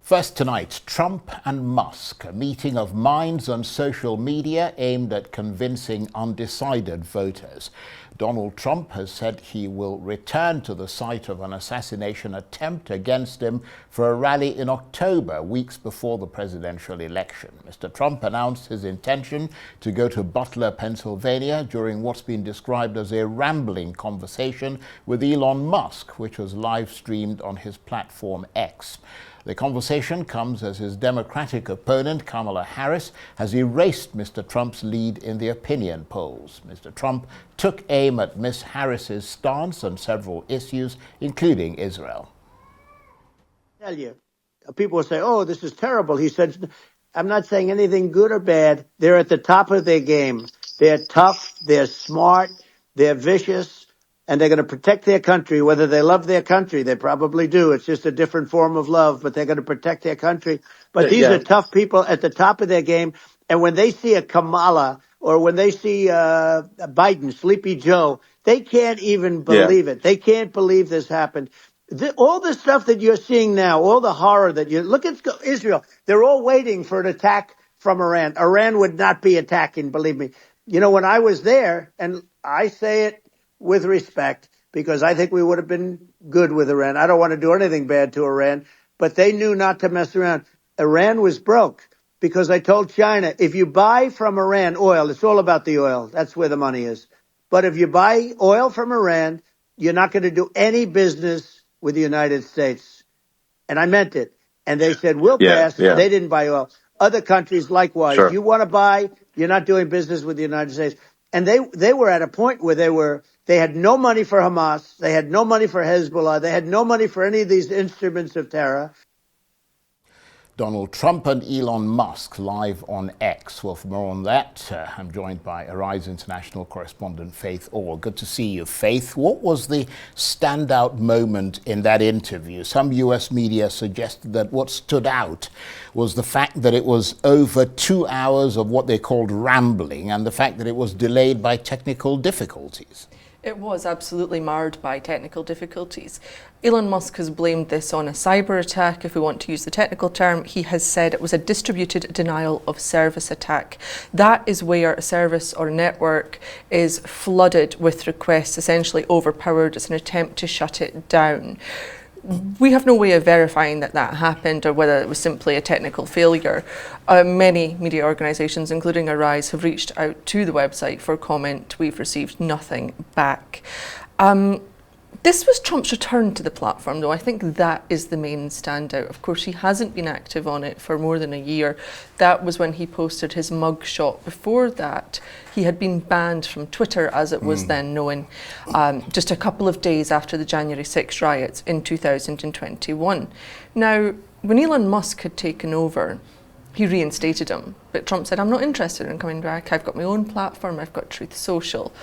First tonight, Trump and Musk, a meeting of minds on social media aimed at convincing undecided voters. Donald Trump has said he will return to the site of an assassination attempt against him for a rally in October, weeks before the presidential election. Mr. Trump announced his intention to go to Butler, Pennsylvania during what's been described as a rambling conversation with Elon Musk, which was live-streamed on his platform X. The conversation comes as his Democratic opponent, Kamala Harris, has erased Mr. Trump's lead in the opinion polls. Mr. Trump took aim at Ms. Harris's stance on several issues, including Israel. I tell you, people will say, oh, this is terrible. He said, I'm not saying anything good or bad. They're at the top of their game. They're tough, they're smart, they're vicious. And they're going to protect their country, whether they love their country. They probably do. It's just a different form of love, but they're going to protect their country. But these are tough people at the top of their game. And when they see a Kamala or when they see Biden, Sleepy Joe, they can't even believe it. They can't believe this happened. All the stuff that you're seeing now, all the horror that you look at Israel, they're all waiting for an attack from Iran. Iran would not be attacking, believe me. You know, when I was there, and I say it with respect, because I think we would have been good with Iran. I don't want to do anything bad to Iran, but they knew not to mess around. Iran was broke because I told China, if you buy from Iran oil, it's all about the oil. That's where the money is. But if you buy oil from Iran, you're not going to do any business with the United States. And I meant it. And they said, we'll pass. Yeah. They didn't buy oil. Other countries, likewise. Sure. You want to buy, you're not doing business with the United States. And they were at a point where they had no money for Hamas. They had no money for Hezbollah. They had no money for any of these instruments of terror. Donald Trump and Elon Musk live on X. Well, for more on that, I'm joined by Arise International correspondent Faith Orr. Good to see you, Faith. What was the standout moment in that interview? Some U.S. media suggested that what stood out was the fact that it was over 2 hours of what they called rambling and the fact that it was delayed by technical difficulties. It was absolutely marred by technical difficulties. Elon Musk has blamed this on a cyber attack, if we want to use the technical term. He has said it was a distributed denial of service attack. That is where a service or a network is flooded with requests, essentially overpowered. It's an attempt to shut it down. We have no way of verifying that happened or whether it was simply a technical failure. Many media organisations, including Arise, have reached out to the website for comment. We've received nothing back. This was Trump's return to the platform, though. I think that is the main standout. Of course, he hasn't been active on it for more than a year. That was when he posted his mugshot. Before that, he had been banned from Twitter, as it was then known, just a couple of days after the January 6 riots in 2021. Now, when Elon Musk had taken over, he reinstated him. But Trump said, I'm not interested in coming back. I've got my own platform. I've got Truth Social.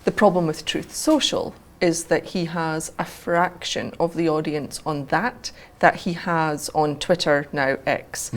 The problem with Truth Social is that he has a fraction of the audience on that he has on Twitter, now X.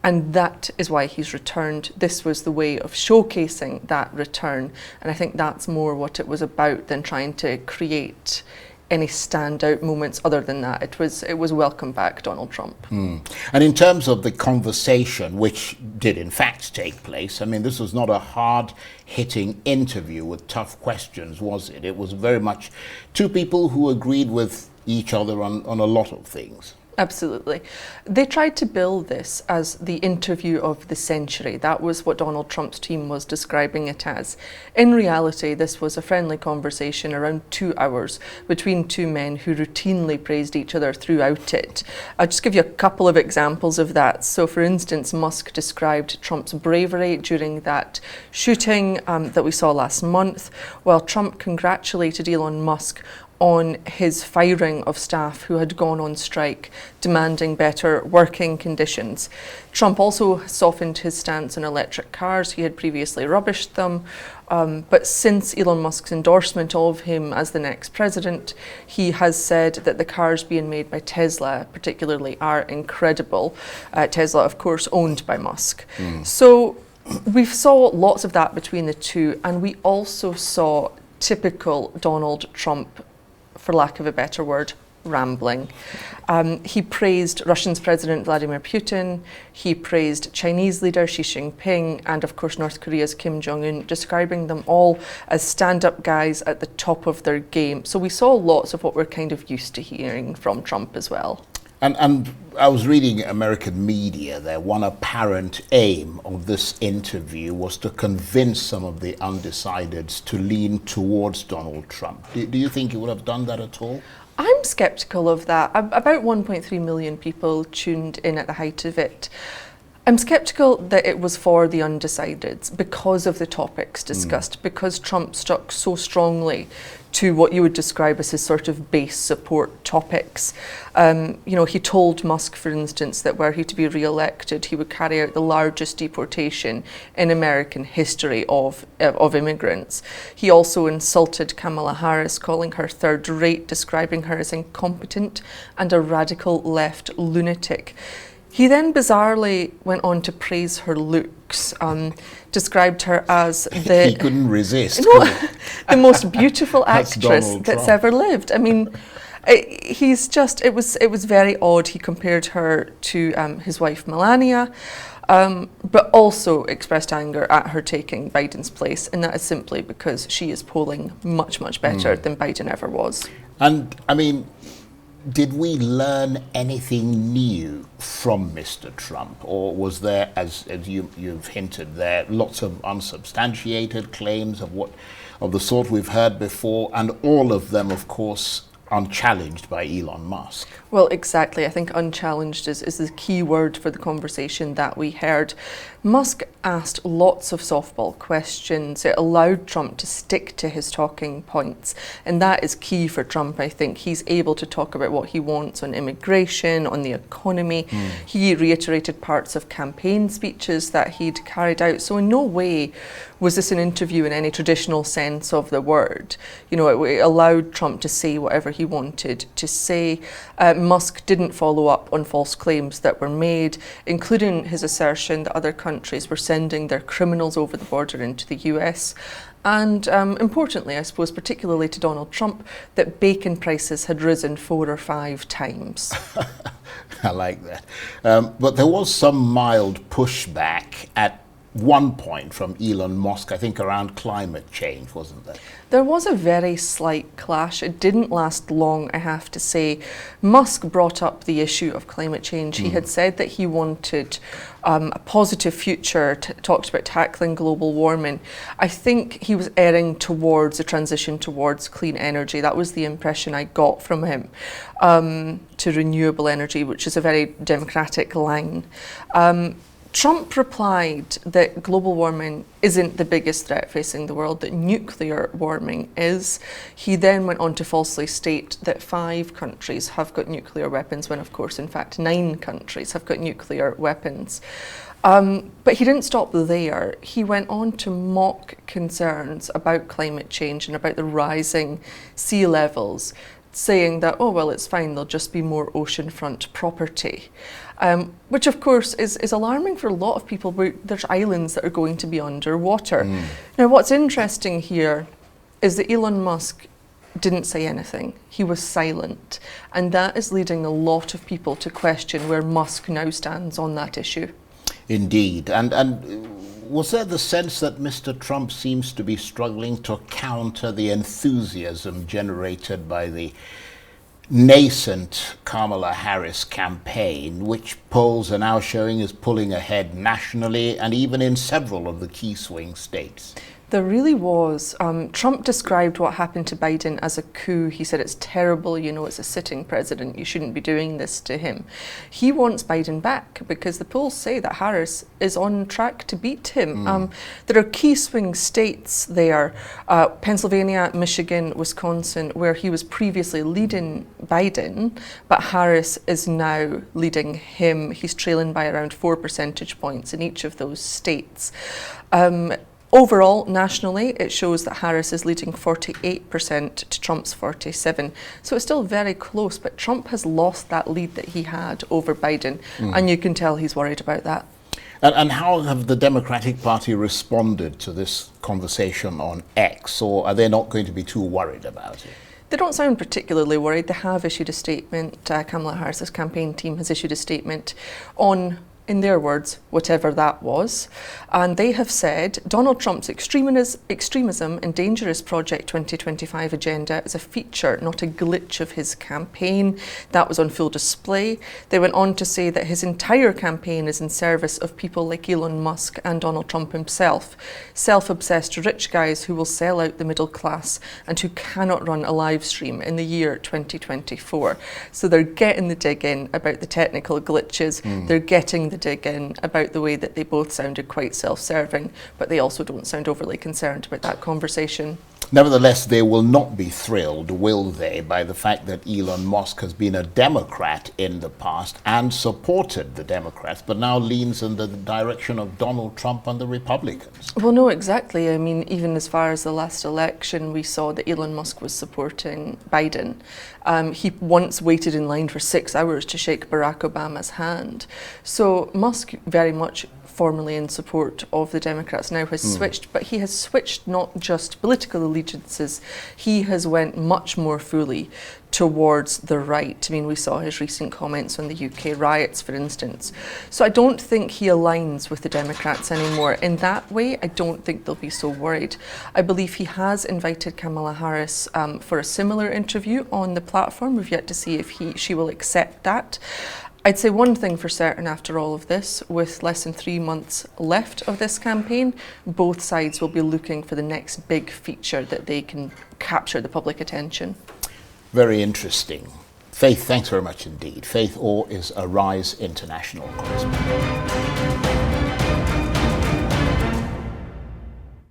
And that is why he's returned. This was the way of showcasing that return. And I think that's more what it was about than trying to create any standout moments other than that. It was welcome back, Donald Trump. And in terms of the conversation, which did in fact take place, I mean, this was not a hard-hitting interview with tough questions, was it? It was very much two people who agreed with each other on a lot of things. Absolutely. They tried to bill this as the interview of the century. That was what Donald Trump's team was describing it as. In reality, this was a friendly conversation around 2 hours between two men who routinely praised each other throughout it. I'll just give you a couple of examples of that. So, for instance, Musk described Trump's bravery during that shooting that we saw last month, while Trump congratulated Elon Musk on his firing of staff who had gone on strike, demanding better working conditions. Trump also softened his stance on electric cars. He had previously rubbished them, but since Elon Musk's endorsement of him as the next president, he has said that the cars being made by Tesla particularly are incredible. Tesla, of course, owned by Musk. So we saw lots of that between the two, and we also saw typical Donald Trump for lack of a better word, rambling. He praised Russia's President Vladimir Putin, he praised Chinese leader Xi Jinping, and of course North Korea's Kim Jong-un, describing them all as stand-up guys at the top of their game. So we saw lots of what we're kind of used to hearing from Trump as well. And I was reading American media there. One apparent aim of this interview was to convince some of the undecideds to lean towards Donald Trump. Do you think he would have done that at all? I'm sceptical of that. About 1.3 million people tuned in at the height of it. I'm sceptical that it was for the undecideds because of the topics discussed, because Trump stuck so strongly to what you would describe as his sort of base support topics. He told Musk, for instance, that were he to be re-elected, he would carry out the largest deportation in American history of immigrants. He also insulted Kamala Harris, calling her third rate, describing her as incompetent and a radical left lunatic. He then bizarrely went on to praise her looks, described her as He couldn't resist. The most beautiful actress Donald that's Trump. ever lived. I mean, it was very odd. He compared her to his wife Melania, but also expressed anger at her taking Biden's place, and that is simply because she is polling much, much better than Biden ever was. And I mean, did we learn anything new from Mr. Trump, or was there, as you've hinted there, lots of unsubstantiated claims of the sort we've heard before, and all of them, of course, unchallenged by Elon Musk? Well, exactly. I think unchallenged is the key word for the conversation that we heard. Musk asked lots of softball questions. It allowed Trump to stick to his talking points. And that is key for Trump, I think. He's able to talk about what he wants on immigration, on the economy. He reiterated parts of campaign speeches that he'd carried out. So in no way was this an interview in any traditional sense of the word. It allowed Trump to say whatever he wanted to say. Musk didn't follow up on false claims that were made, including his assertion that other countries were sending their criminals over the border into the US. And importantly, I suppose, particularly to Donald Trump, that bacon prices had risen 4 or 5 times. I like that. But there was some mild pushback at one point from Elon Musk, I think around climate change, wasn't there? There was a very slight clash. It didn't last long, I have to say. Musk brought up the issue of climate change. He had said that he wanted a positive future, talked about tackling global warming. I think he was erring towards a transition towards clean energy. That was the impression I got from him, to renewable energy, which is a very democratic line. Trump replied that global warming isn't the biggest threat facing the world, that nuclear warming is. He then went on to falsely state that 5 countries have got nuclear weapons, when of course, in fact, 9 countries have got nuclear weapons. But he didn't stop there. He went on to mock concerns about climate change and about the rising sea levels, saying that, oh, well, it's fine, there'll just be more oceanfront property. Which of course is alarming for a lot of people. There's islands that are going to be underwater. Now, what's interesting here is that Elon Musk didn't say anything. He was silent. And that is leading a lot of people to question where Musk now stands on that issue. Indeed. And was there the sense that Mr. Trump seems to be struggling to counter the enthusiasm generated by the nascent Kamala Harris campaign, which polls are now showing is pulling ahead nationally and even in several of the key swing states? There really was. Trump described what happened to Biden as a coup. He said it's terrible, it's a sitting president, you shouldn't be doing this to him. He wants Biden back because the polls say that Harris is on track to beat him. There are key swing states there, Pennsylvania, Michigan, Wisconsin, where he was previously leading Biden, but Harris is now leading him. He's trailing by around 4 percentage points in each of those states. Overall, nationally, it shows that Harris is leading 48% to Trump's 47%. So it's still very close, but Trump has lost that lead that he had over Biden, and you can tell he's worried about that. And how have the Democratic Party responded to this conversation on X, or are they not going to be too worried about it? They don't sound particularly worried. They have issued a statement. Kamala Harris's campaign team has issued a statement on, in their words, whatever that was. And they have said Donald Trump's extremism and dangerous Project 2025 agenda is a feature, not a glitch of his campaign. That was on full display. They went on to say that his entire campaign is in service of people like Elon Musk and Donald Trump himself, self-obsessed rich guys who will sell out the middle class and who cannot run a live stream in the year 2024. So they're getting the dig in about the technical glitches. They're getting the dig in about the way that they both sounded quite self-serving, but they also don't sound overly concerned about that conversation. Nevertheless, they will not be thrilled, will they, by the fact that Elon Musk has been a Democrat in the past and supported the Democrats, but now leans in the direction of Donald Trump and the Republicans. Well, no, exactly. I mean, even as far as the last election, we saw that Elon Musk was supporting Biden. He once waited in line for 6 hours to shake Barack Obama's hand. So Musk, very much formally in support of the Democrats, now has switched, but he has switched not just political allegiances, he has went much more fully towards the right. I mean, we saw his recent comments on the UK riots, for instance. So I don't think he aligns with the Democrats anymore. In that way, I don't think they'll be so worried. I believe he has invited Kamala Harris for a similar interview on the platform. We've yet to see if she will accept that. I'd say one thing for certain after all of this, with less than 3 months left of this campaign, both sides will be looking for the next big feature that they can capture the public attention. Very interesting. Faith, thanks very much indeed. Faith Orr is a Rise International correspondent.